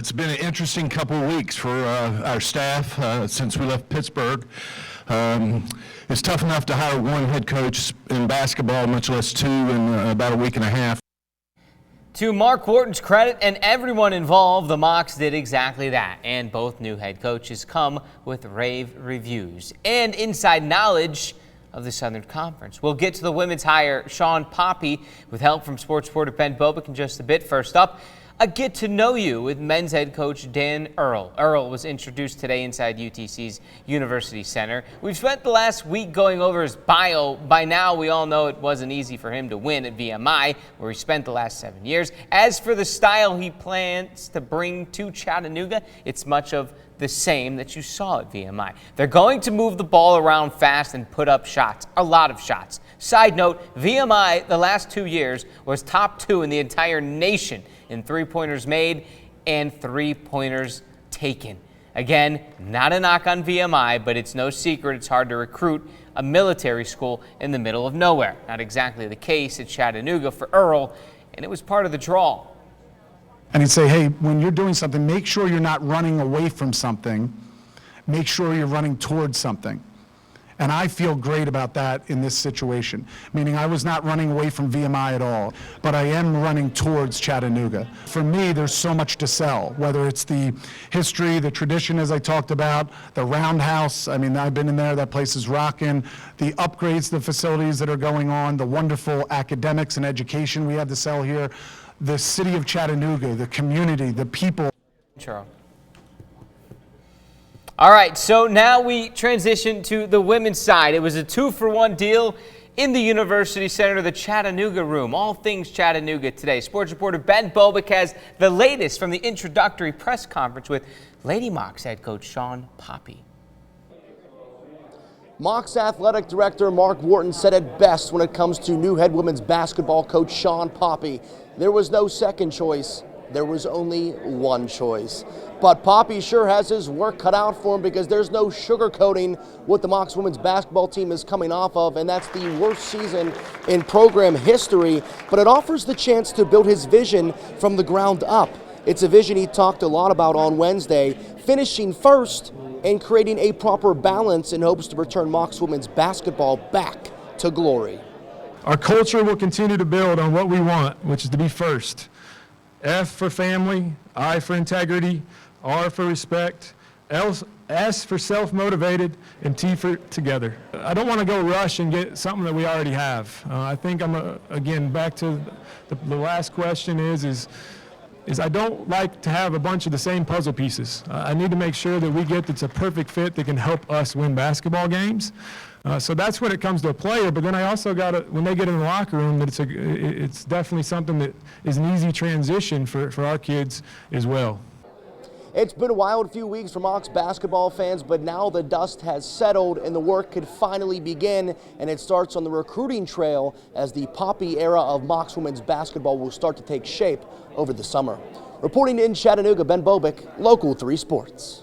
It's been an interesting couple of weeks for our staff since we left Pittsburgh. It's tough enough to hire one head coach in basketball, much less two in about a week and a half. To Mark Wharton's credit and everyone involved, the Mocs did exactly that. And both new head coaches come with rave reviews and inside knowledge of the Southern Conference. We'll get to the women's hire, Shawn Poppie, with help from sports reporter Ben Bobick in just a bit. First up, a get to know you with men's head coach Dan Earl. Earl was introduced today inside UTC's University Center. We've spent the last week going over his bio. By now, we all know it wasn't easy for him to win at VMI, where he spent the last 7 years. As for the style he plans to bring to Chattanooga, it's much of the same that you saw at VMI. They're going to move the ball around fast and put up shots, a lot of shots. Side note, VMI the last 2 years was top 2 in the entire nation in three-pointers made and three-pointers taken. Again, not a knock on VMI, but it's no secret it's hard to recruit a military school in the middle of nowhere. Not exactly the case at Chattanooga for Earl, and it was part of the draw. And he'd say, hey, when you're doing something, make sure you're not running away from something. Make sure you're running towards something. And I feel great about that in this situation, meaning I was not running away from VMI at all, but I am running towards Chattanooga. For me, there's so much to sell, whether it's the history, the tradition, as I talked about, the roundhouse. I mean, I've been in there, that place is rocking. The upgrades, the facilities that are going on, the wonderful academics and education we have to sell here. The city of Chattanooga, the community, the people. Sure. All right, so now we transition to the women's side. It was a 2-for-1 deal in the University Center, the Chattanooga room. All things Chattanooga today. Sports reporter Ben Bobick has the latest from the introductory press conference with Lady Mocs head coach Shawn Poppie. Mocs athletic director Mark Wharton said it best when it comes to new head women's basketball coach Shawn Poppie. There was no second choice. There was only one choice. But Poppie sure has his work cut out for him because there's no sugarcoating what the Mocs women's basketball team is coming off of, and that's the worst season in program history. But it offers the chance to build his vision from the ground up. It's a vision he talked a lot about on Wednesday, finishing first and creating a proper balance in hopes to return Mocs women's basketball back to glory. Our culture will continue to build on what we want, which is to be first. F for family, I for integrity, R for respect, S for self-motivated, and T for together. I don't want to go rush and get something that we already have. I think again, back to the last question is I don't like to have a bunch of the same puzzle pieces. I need to make sure that we get that's a perfect fit that can help us win basketball games. So that's when it comes to a player, but then I also got to, when they get in the locker room, that it's definitely something that is an easy transition for our kids as well. It's been a wild few weeks for Mocs basketball fans, but now the dust has settled and the work could finally begin, and it starts on the recruiting trail as the Poppie era of Mocs women's basketball will start to take shape over the summer. Reporting in Chattanooga, Ben Bobick, Local 3 Sports.